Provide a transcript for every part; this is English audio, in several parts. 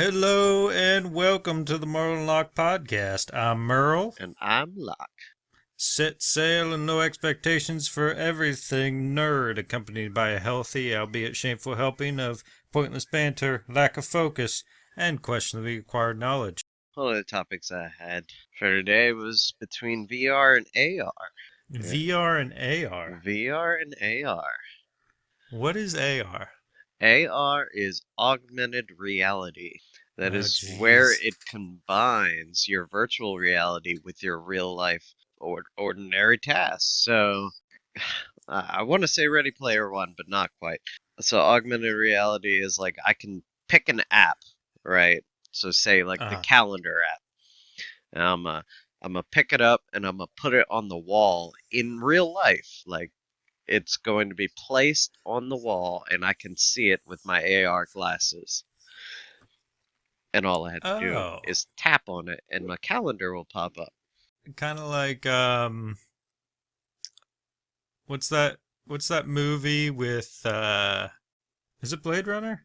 Hello and welcome to the Merle and Locke podcast. I'm Merle. And I'm Locke. Set sail and no expectations for everything nerd, accompanied by a healthy, albeit shameful helping of pointless banter, lack of focus, and questionably acquired knowledge. One of the topics I had for today was between VR and AR. Yeah. VR and AR. VR and AR. What is AR? AR is augmented reality. That Oh, is where jeez. it combines your virtual reality with your real life ordinary tasks. So I want to say Ready Player One, but not quite. So augmented reality is like I can pick an app, right? So say like the Uh, calendar app. And I'm gonna pick it up and I'm gonna put it on the wall in real life. Like it's going to be placed on the wall and I can see it with my AR glasses. And all I have to do oh. is tap on it and my calendar will pop up. Kind of like, what's that? What's that movie with, is it Blade Runner?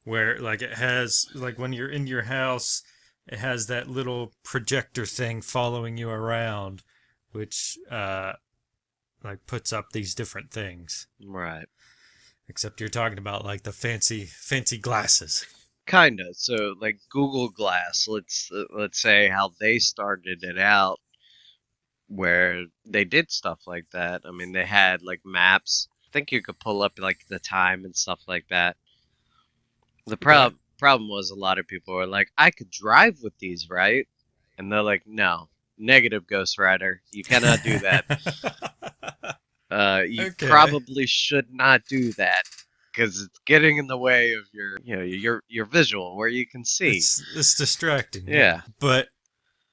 Where like it has like when you're in your house it has that little projector thing following you around which like puts up these different things, Right. except you're talking about like the fancy glasses. Kinda. So like Google Glass, let's say how they started it out where they did stuff like that. I mean, they had like maps. I think you could pull up like the time and stuff like that. The Okay. problem was a lot of people were like, I could drive with these, right? And they're like, no, negative, Ghost Rider. You cannot do that. You Okay. probably should not do that because it's getting in the way of your visual where you can see. It's distracting, yeah, Yeah, but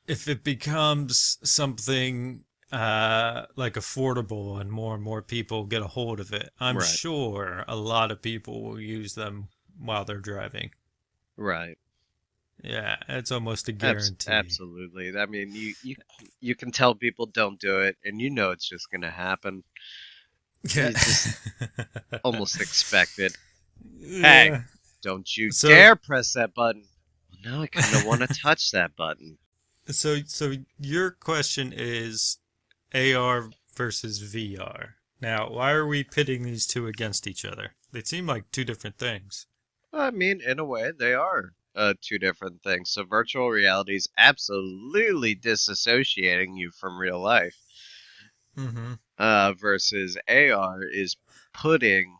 if it becomes something like affordable and more people get a hold of it, I'm right, sure a lot of people will use them while they're driving. right. Yeah, it's almost a guarantee. Absolutely. I mean, you can tell people don't do it, and you know it's just gonna happen. Yeah. You just almost expect it. Hey, Yeah. don't you So dare press that button. Well, now I kind of want to touch that button. so your question is AR versus VR. Now, why are we pitting these two against each other? They seem like two different things. I mean, in a way, they are two different things. So virtual reality is absolutely disassociating you from real life, Mm-hmm. versus AR is putting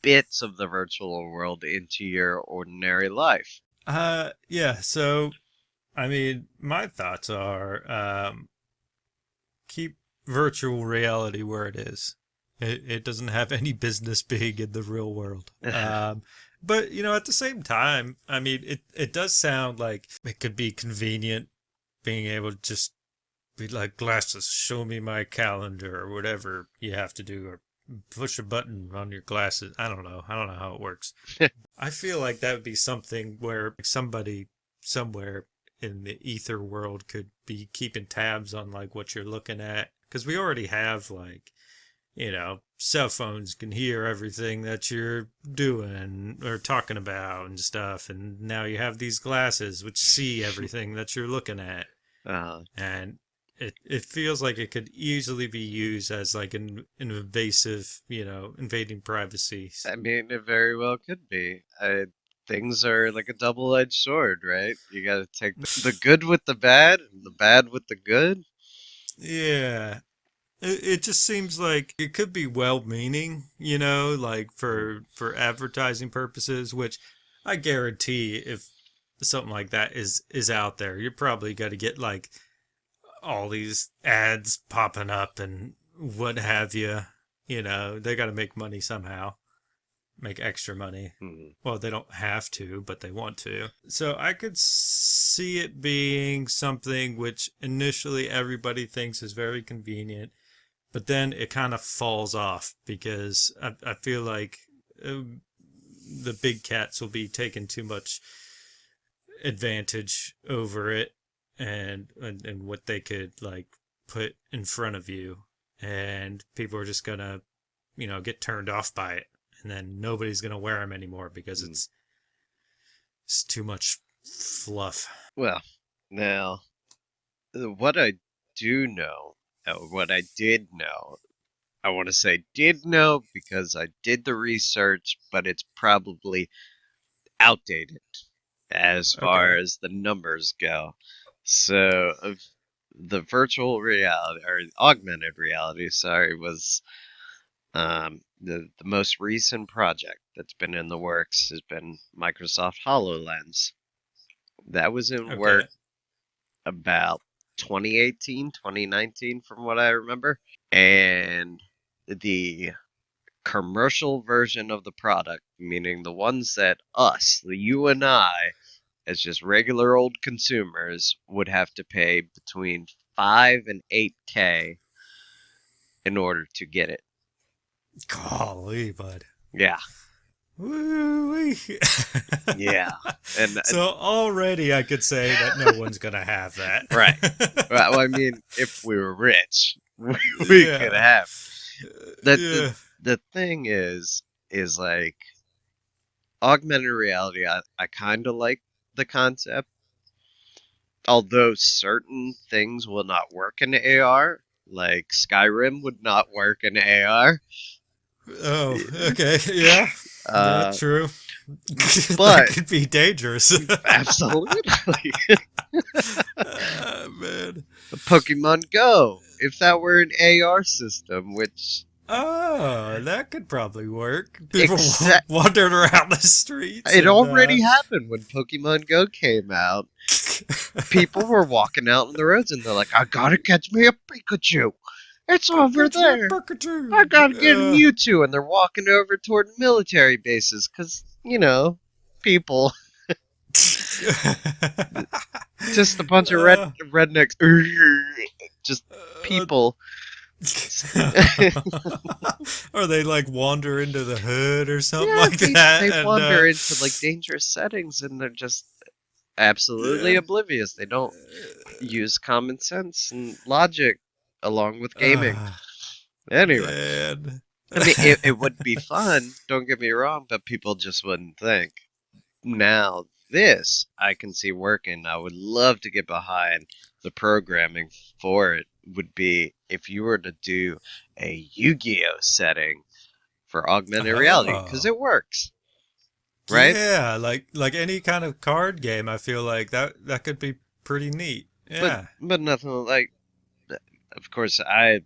bits of the virtual world into your ordinary life. Yeah, so I mean, my thoughts are keep virtual reality where it is. It doesn't have any business being in the real world. But at the same time, I mean, it does sound like it could be convenient being able to just be like glasses, show me my calendar or whatever you have to do, or push a button on your glasses. I don't know. I don't know how it works. I feel like that would be something where somebody somewhere in the ether world could be keeping tabs on like what you're looking at, because we already have like cell phones can hear everything that you're doing or talking about and stuff, and now you have these glasses which see everything that you're looking at, uh, and it feels like it could easily be used as like an invasive, invading privacy. I mean, it very well could be. Things are like a double-edged sword, right? You got to take the good with the bad and the bad with the good. Yeah, it just seems like it could be well-meaning, like Mm. for advertising purposes, which I guarantee if something like that is out there, you're probably got to get like all these ads popping up and what have you. They got to make money somehow, make extra money. Mm. Well, they don't have to, but they want to. So I could see it being something which initially everybody thinks is very convenient, but then it kind of falls off because I feel like the big cats will be taking too much advantage over it, and what they could like put in front of you, and people are just gonna get turned off by it, and then nobody's gonna wear them anymore because Mm. It's too much fluff. Well, now, what I do know, or what I did know, I want to say did know because I did the research, but it's probably outdated as far Okay. as the numbers go. So, of the virtual reality, or augmented reality, sorry, was the most recent project that's been in the works has been Microsoft HoloLens. That was in work Okay. about 2018, 2019, from what I remember. And the commercial version of the product, meaning the ones that us, the you and I, as just regular old consumers, would have to pay between 5 and 8K in order to get it. Golly, bud. Yeah, Woo-wee. yeah. And So already I could say that no one's gonna have that. right. Well, I mean, if we were rich, we could Yeah. have. That Yeah. the thing is like augmented reality. I kind of like the concept, although certain things will not work in AR, like Skyrim would not work in AR. Oh, okay. Yeah. Yeah, Uh, true. That but could be dangerous. absolutely, Man. Pokemon Go. If that were an AR system, which Oh, that could probably work. People except wandering around the streets it and already happened when Pokemon Go came out. People were walking out on the roads and they're like, I gotta catch me a Pikachu. It's go over catch me a there. I Pikachu. gotta get a Mewtwo. And they're walking over toward military bases because, people, just a bunch of uh, rednecks, just uh, people. or they like wander into the hood or something Yeah, like they that, and wander into like dangerous settings and they're just absolutely yeah. oblivious. They don't use common sense and logic along with gaming. Uh, Anyway, man. I mean, it would be fun, don't get me wrong, but people just wouldn't think. Now, this I can see working. I would love to get behind the programming for it. Would be if you were to do a Yu-Gi-Oh setting for augmented reality, because Oh. it works, right? Yeah, like any kind of card game, I feel like that could be pretty neat. But Yeah. but nothing like. Of course, I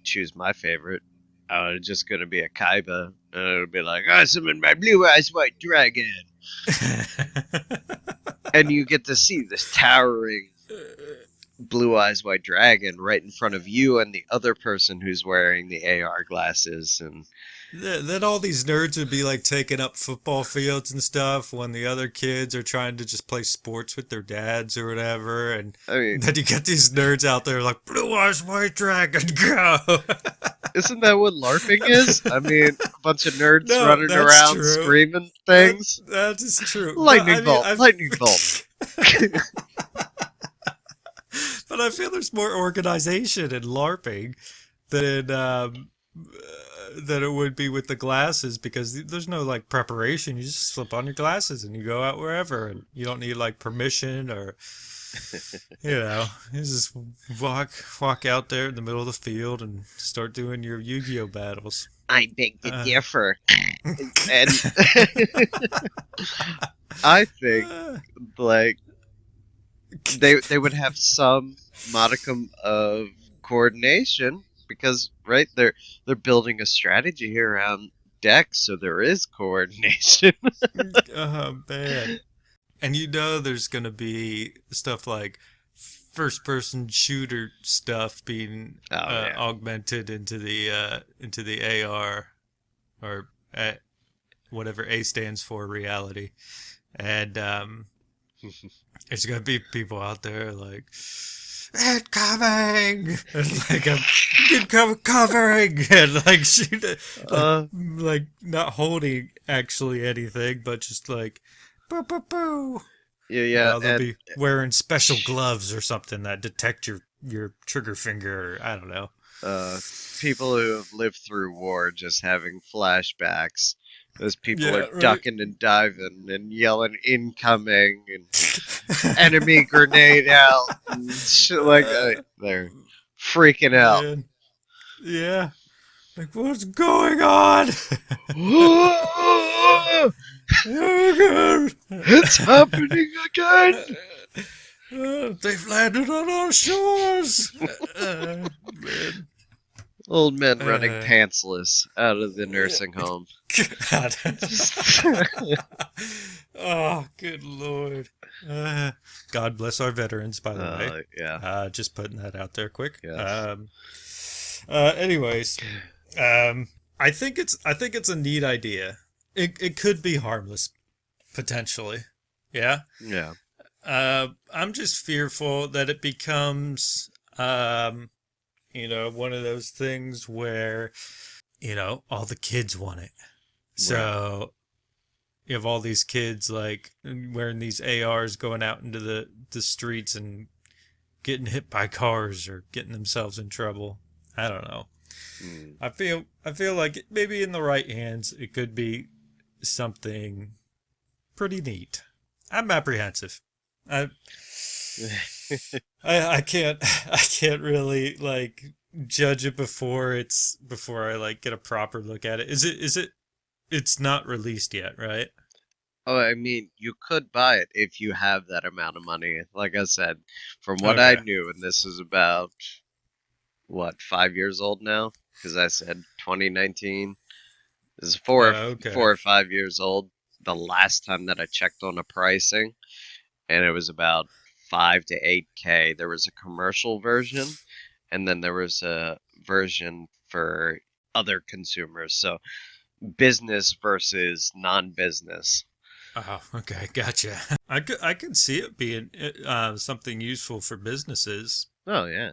choose my favorite. It's just gonna be a Kaiba, and it'll be like, I summon my blue eyes white dragon, and you get to see this towering blue eyes white dragon right in front of you and the other person who's wearing the AR glasses, and Then all these nerds would be like taking up football fields and stuff when the other kids are trying to just play sports with their dads or whatever. And I mean, then you get these nerds out there like, Blue Eyes White Dragon, go! isn't that what LARPing is? I mean, a bunch of nerds No, running that's around true. screaming things. That is true. But I Lightning mean, bolt, lightning bolt. but I feel there's more organization in LARPing than than it would be with the glasses because there's no like preparation. You just slip on your glasses and you go out wherever, and you don't need like permission or you just walk out there in the middle of the field and start doing your Yu-Gi-Oh battles. I beg to Uh, differ. And I think like they would have some modicum of coordination because right they're building a strategy here around decks, so there is coordination. oh man. And there's gonna be stuff like first person shooter stuff being Oh yeah. augmented into the AR or whatever A stands for reality. And there's gonna be people out there like incoming and like I'm covering and like shoot like not holding actually anything but just like boo boo boo. Yeah, yeah, They'll and be wearing special gloves or something that detect your trigger finger. Or, I don't know. uh people who have lived through war just having flashbacks As people are Yeah, right. ducking and diving and yelling incoming and enemy grenade out and shit like that. uh, They're freaking out. man. Yeah. Like, what's going on? Oh, It's God. happening again! They've landed on our shores. Man. Old men running Uh, pantsless out of the nursing home. God. Oh, good Lord. Uh, God bless our veterans, by the way. Yeah, Just putting that out there quick. yes. Anyways, um, I think it's a neat idea. It could be harmless potentially. Yeah. Yeah, I'm just fearful that it becomes, one of those things where, all the kids want it. right. So you have all these kids like wearing these ARs going out into the streets and getting hit by cars or getting themselves in trouble. I don't know. Mm. I feel like maybe in the right hands it could be something pretty neat. I'm apprehensive. I I can't I can't really like judge it before I like get a proper look at it. Is it it's not released yet, right? Oh, I mean, you could buy it if you have that amount of money. Like I said, from what I Okay. knew, and this is about, what, 5 years old now? Because I said 2019. This is Okay. 4 or 5 years old. The last time that I checked on the pricing, and it was about 5 to 8K. There was a commercial version, and then there was a version for other consumers. So business versus non-business. Oh, okay, gotcha. I could see it being something useful for businesses. Oh yeah.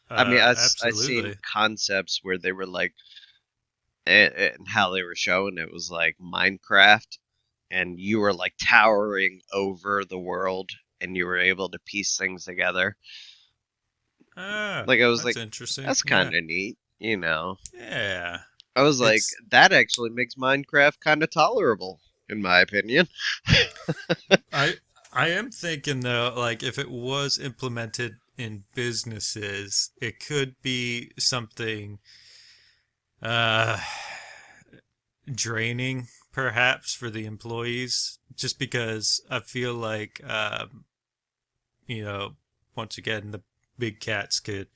I mean, I seen Absolutely. concepts where they were like, and how they were showing it was like Minecraft, and you were like towering over the world, and you were able to piece things together. Ah, Like I was that's like, interesting. that's Yeah. kind of neat, you know. Yeah. I was like, It's that actually makes Minecraft kind of tolerable, in my opinion. I I am thinking though, like if it was implemented in businesses, it could be something uh draining perhaps for the employees just because I feel like you know, once again the big cats could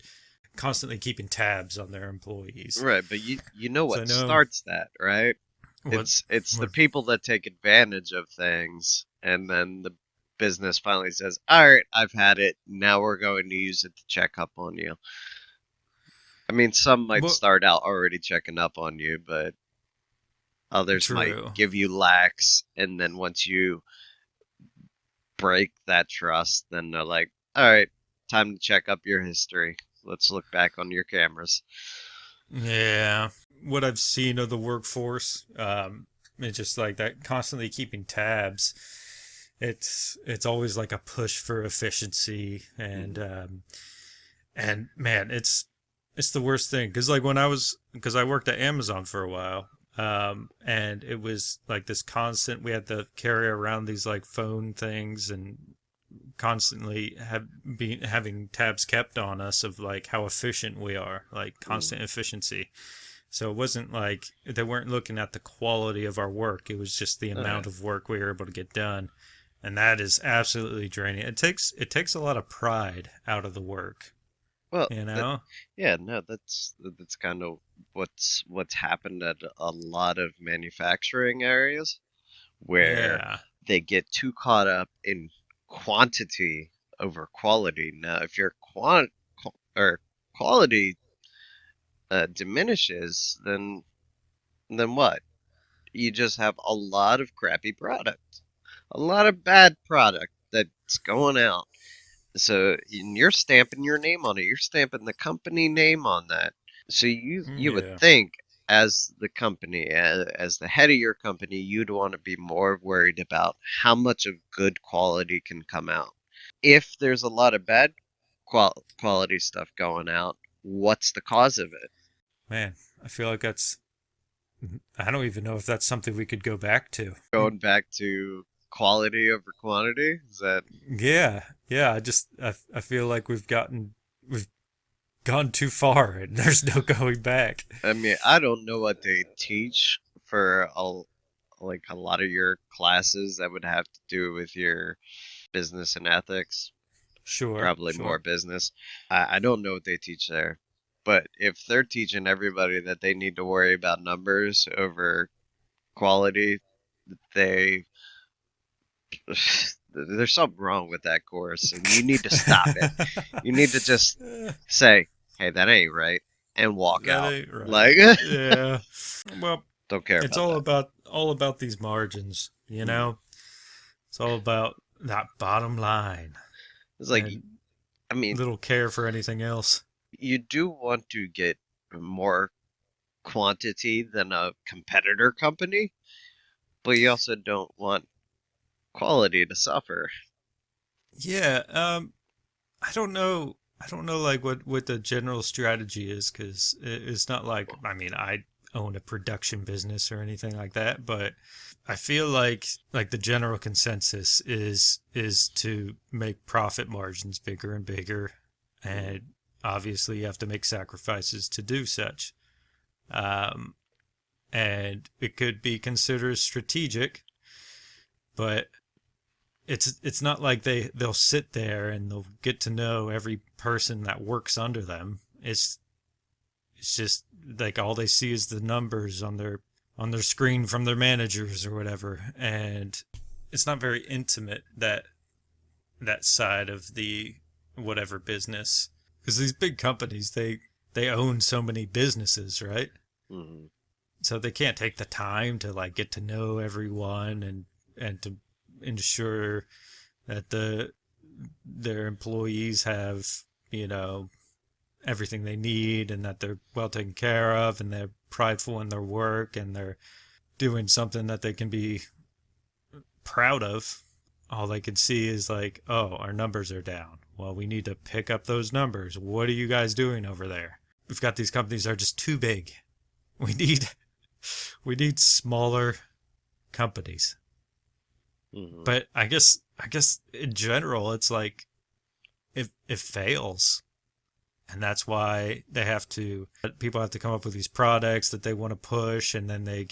constantly keeping tabs on their employees. Right, but you know So I what know starts that, right? what It's the what people that take advantage of things, and then the business finally says, "All right, I've had it. Now we're going to use it to check up on you." I mean, some might what start out already checking up on you, but others might true. give you lax, and then once you break that trust, then they're like, "All right, time to check up your history. Let's look back on your cameras." Yeah, what I've seen of the workforce, it's just like that constantly keeping tabs. It's always like a push for efficiency, Mm. and man, it's the worst thing because like because I worked at Amazon for a while, and it was like this constant. We had to carry around these like phone things and constantly having tabs kept on us of like how efficient we are, like Mm. constant efficiency. So it wasn't like they weren't looking at the quality of our work. It was just the Oh yeah. amount of work we were able to get done. And that is absolutely draining. It takes a lot of pride out of the work, Well, you that know? yeah, no, that's kind of what's happened at a lot of manufacturing areas where Yeah. they get too caught up in quantity over quality. Now, if your or quality diminishes, then what? You just have a lot of crappy product, a lot of bad product that's going out. So you're stamping your name on it. You're stamping the company name on that. So you would Yeah. think, as the company, as the head of your company, you'd want to be more worried about how much of good quality can come out. If there's a lot of bad quality stuff going out, what's the cause of it? Man, I feel like I don't even know if that's something we could go back to. Going back to quality over quantity, is that? Yeah, yeah. I feel like we've gone too far, and there's no going back. I mean, I don't know what they teach for like a lot of your classes that would have to do with your business and ethics, Sure, probably more sure. business. I don't know what they teach there. But if they're teaching everybody that they need to worry about numbers over quality, they there's something wrong with that course, and you need to stop it. You need to just say, "Hey, that ain't right," and walk That out. ain't right. Like, Yeah. Well, don't care it's about that. all about these margins, you Mm. know? It's all about that bottom line It's like, and I mean, little care for anything else. you do want to get more quantity than a competitor company, but you also don't want quality to suffer. Yeah, I don't know. I don't know like what the general strategy is because it's not like I mean I own a production business or anything like that, but I feel like the general consensus is to make profit margins bigger and bigger, Mm. and obviously you have to make sacrifices to do such. Um, and it could be considered strategic, but it's not like they'll sit there and they'll get to know every person that works under them. It's just like all they see is the numbers on their screen from their managers or whatever, and it's not very intimate that side of the whatever business because these big companies they own so many businesses, right? Mm. So they can't take the time to like get to know everyone and to ensure that their employees have you know everything they need and that they're well taken care of and they're prideful in their work and they're doing something that they can be proud of. All they can see is like, oh, our numbers are down. Well, we need to pick up those numbers. What are you guys doing over there? We've got these companies that are just too big. We need we need smaller companies. Mm. But I guess in general it's like if it fails, and that's why people have to come up with these products that they want to push, and then they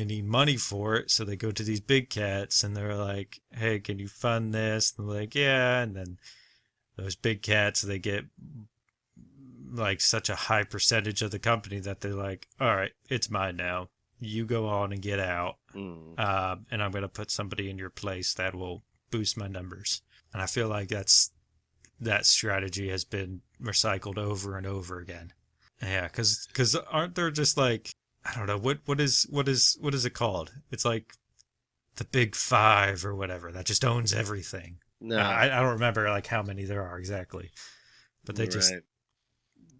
need money for it, so they go to these big cats and they're like, hey, can you fund this? And they're like, yeah. And then those big cats, they get like such a high percentage of the company that they're like, all right, it's mine now, you go on and get out. Mm. And I'm going to put somebody in your place that will boost my numbers. And I feel like that strategy has been recycled over and over again. Yeah, because aren't there just like I don't know what is it called? It's like the big five or whatever that just owns everything. No, I don't remember like how many there are exactly, but right.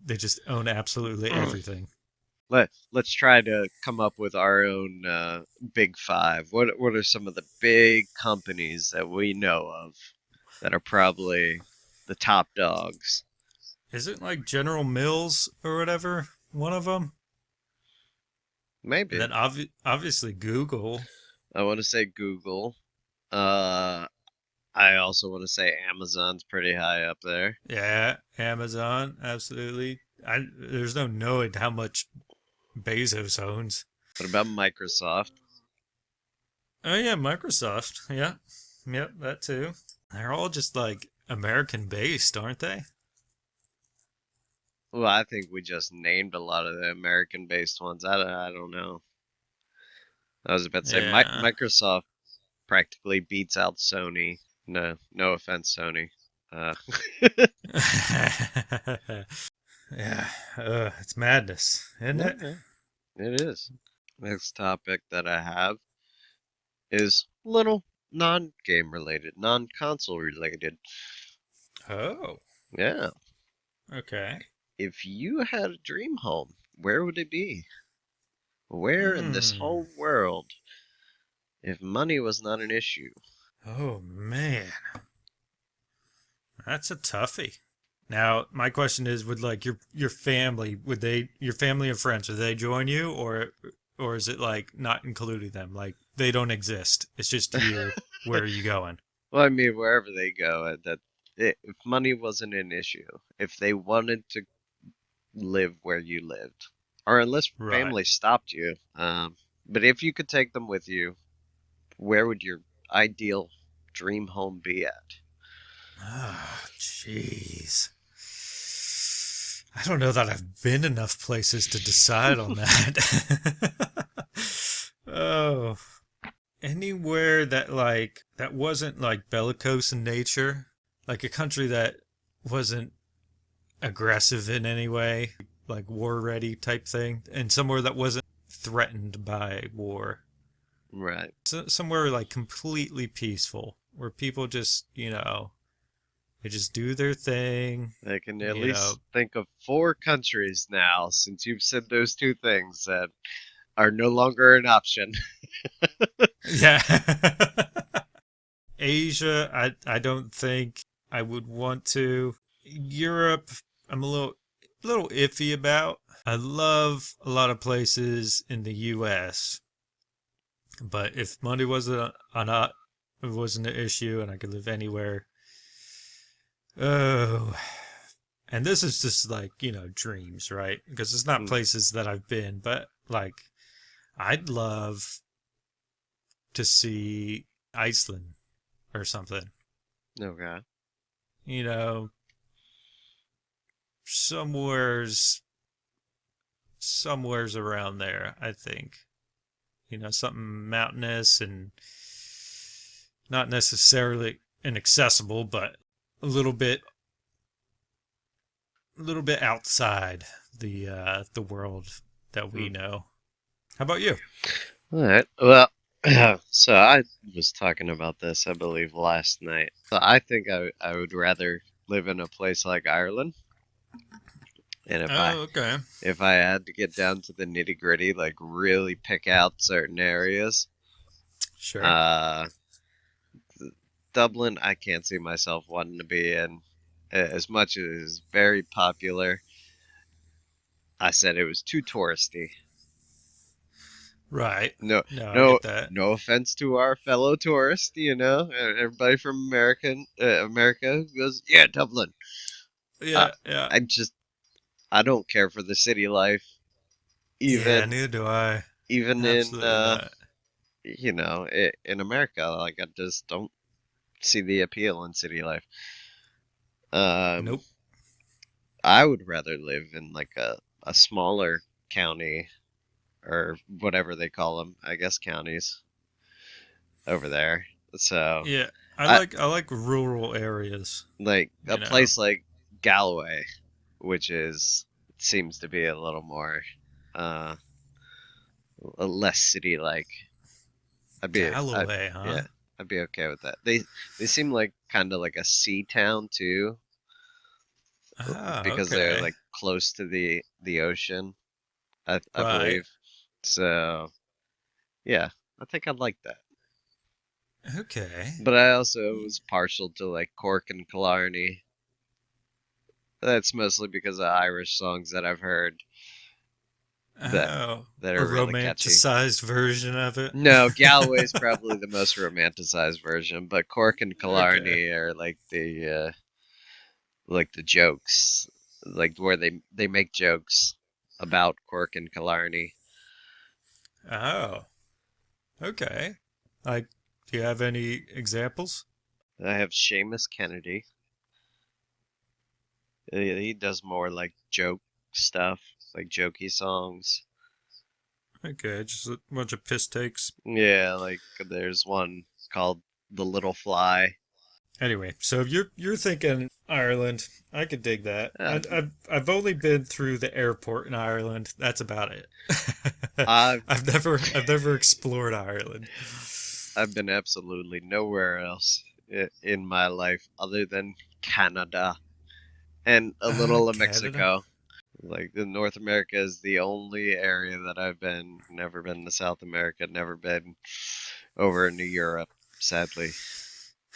they just own absolutely everything. Let's try to come up with our own big five. What are some of the big companies that we know of that are probably the top dogs? Is it like General Mills or whatever? One of them, and Maybe. then obviously Google. I want to say Google. Uh, I also want to say Amazon's pretty high up there. Yeah, Amazon, absolutely. There's no knowing how much Bezos owns. What about Microsoft? Oh yeah, Microsoft. Yeah, yep, that too. They're all just like American based, aren't they? Well, I think we just named a lot of the American-based ones. I don't know. I was about to say Yeah. Microsoft practically beats out Sony. No, no offense, Sony. Uh, Yeah, it's madness, isn't yeah, it? yeah, it is. Next topic that I have is little non-game related, non-console related. Oh, Yeah. okay. If you had a dream home, where would it be? Where in this Hmm. whole world, if money was not an issue? Oh man, that's a toughie. Now, my question is, would like your family, would they, your family and friends, would they join you, or or is it like not including them? Like they don't exist. It's just you. Where are you going? Well, I mean, wherever they go, if money wasn't an issue, if they wanted to live where you lived, or unless Right. family stopped you, but if you could take them with you, where would your ideal dream home be at? Ah, jeez. I don't know that I've been enough places to decide on that. Oh, anywhere that that wasn't like bellicose in nature, like a country that wasn't aggressive in any way, like war ready type thing, and somewhere that wasn't threatened by war. Right. So, somewhere like completely peaceful, where people just, they just do their thing, I can at you know. least think of four countries now, since you've said those two things that are no longer an option. Yeah. Asia, I don't think I would want to. Europe, I'm a little iffy about. I love a lot of places in the US, but if money it wasn't an issue and I could live anywhere. Oh, and this is just like, dreams, right? Because it's not Mm, places that I've been, but like I'd love to see Iceland or something. okay. You know, somewhere's somewhere's around there, I think. Something mountainous and not necessarily inaccessible, but a little bit outside the world that we Mm. know. How about you? All right. Well, so I was talking about this, I believe, last night. So I think I would rather live in a place like Ireland, and Oh, okay. if I had to get down to the nitty gritty, like really pick out certain areas, Sure. uh, Dublin, I can't see myself wanting to be in. As much as it is very popular, I said it was too touristy. Right. No, No, I no, get that. no offense to our fellow tourists, everybody from America goes, yeah, Dublin. Uh, Yeah, yeah. I just, I don't care for the city life, Yeah, even, neither do I. even in, Absolutely not. in America. Like, I just don't see the appeal in city life. Um, Nope. I would rather live in like a smaller county or whatever they call them. I guess counties over there. So, Yeah, I I like I like rural areas, like a you know. place like Galloway, which is seems to be a little more uh less city like. I Galloway, huh? yeah, I'd be okay with that. They seem like kind of like a sea town too, Ah, because they're okay. like close to the ocean, I Right. believe. So, yeah, I think I'd like that. Okay. But I also was partial to like Cork and Killarney. That's mostly because of Irish songs that I've heard that Oh, that a are really catchy. romanticized version of it. No, Galloway's probably the most romanticized version, but Cork and Okay. Killarney are like the jokes, like where they make jokes about Cork and Killarney. Oh, okay. Like, do you have any examples? I have Seamus Kennedy. He does more like joke stuff, like jokey songs. Okay, just a bunch of piss takes. Yeah, like there's one called The Little Fly. Anyway, so if you're thinking Ireland, I could dig that. Uh, I've only been through the airport in Ireland. That's about it. I've I've never explored Ireland. I've been absolutely nowhere else in my life other than Canada and a little of Canada. Mexico. Like the North America is the only area that I've been. Never been to South America. Never been over into Europe. Sadly.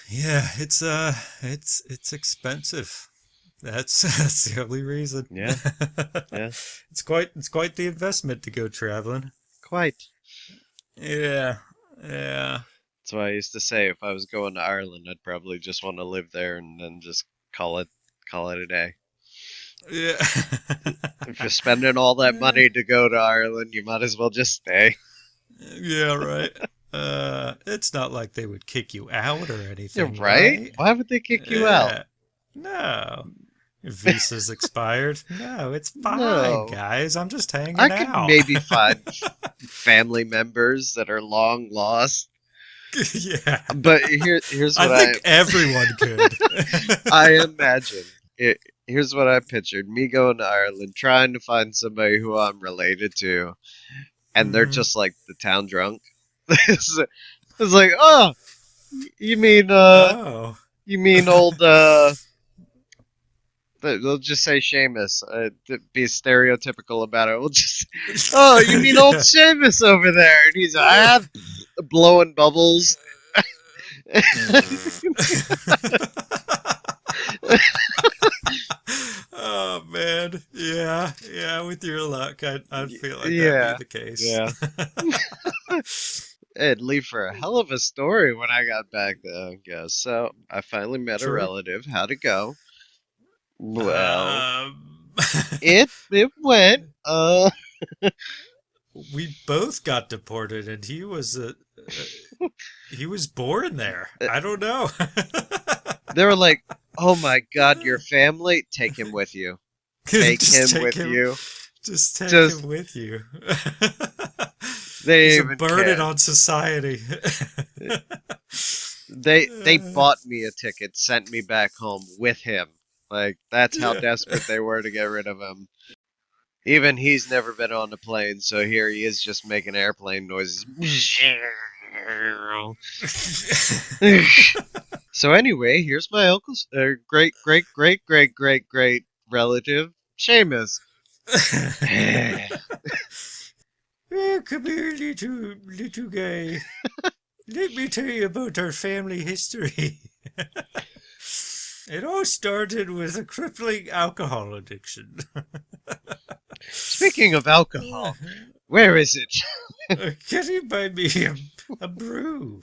Yeah, it's expensive. That's that's the only reason. Yeah. Yeah. It's quite the investment to go traveling. quite. Yeah. Yeah. That's why I used to say if I was going to Ireland, I'd probably just want to live there and then just call it a day. Yeah. If you're spending all that money to go to Ireland, you might as well just stay. Yeah, right. It's not like they would kick you out or You're anything, right. right? Why would they kick you out? Yeah. No. Your visa's expired. No, it's fine, No. guys. I'm just I hanging could out. maybe find family members that are long lost. Yeah. But here's I what think everyone could. I imagine. Here's what I pictured: me going to Ireland, trying to find somebody who I'm related to, and they're Hmm. just like the town drunk. It's like, oh, you mean Oh. you mean old they'll just say Seamus, to be stereotypical about it. We'll just, oh, you mean old Yeah. Seamus over there, and he's blowing bubbles. Oh man, yeah, yeah. With your luck, I'd feel like that'd be Yeah, the case. yeah. It'd leave for a hell of a story when I got back though, I guess. So I finally met a True. relative. How'd it go? Well, Um, it went. we both got deported, and he was born there. I don't know. They were like, "Oh my God, your family, take him with you. Take Just him take with him. you." Just take Just him with you. they He's a didn't even burden care. on society. They bought me a ticket, sent me back home with him. Like that's how Yeah. desperate they were to get rid of him. Even he's never been on a plane, so here he is just making airplane noises. So anyway, here's my uncle's great great great great great great relative, Seamus. Oh, come here, little guy. Let me tell you about our family history. It all started with a crippling alcohol addiction. Speaking of alcohol, where is it? Can you buy me a brew?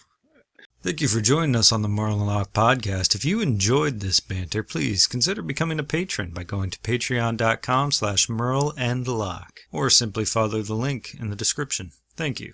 Thank you for joining us on the Merle and Locke podcast. If you enjoyed this banter, please consider becoming a patron by going to patreon.com/Merle and Locke, or simply follow the link in the description. Thank you.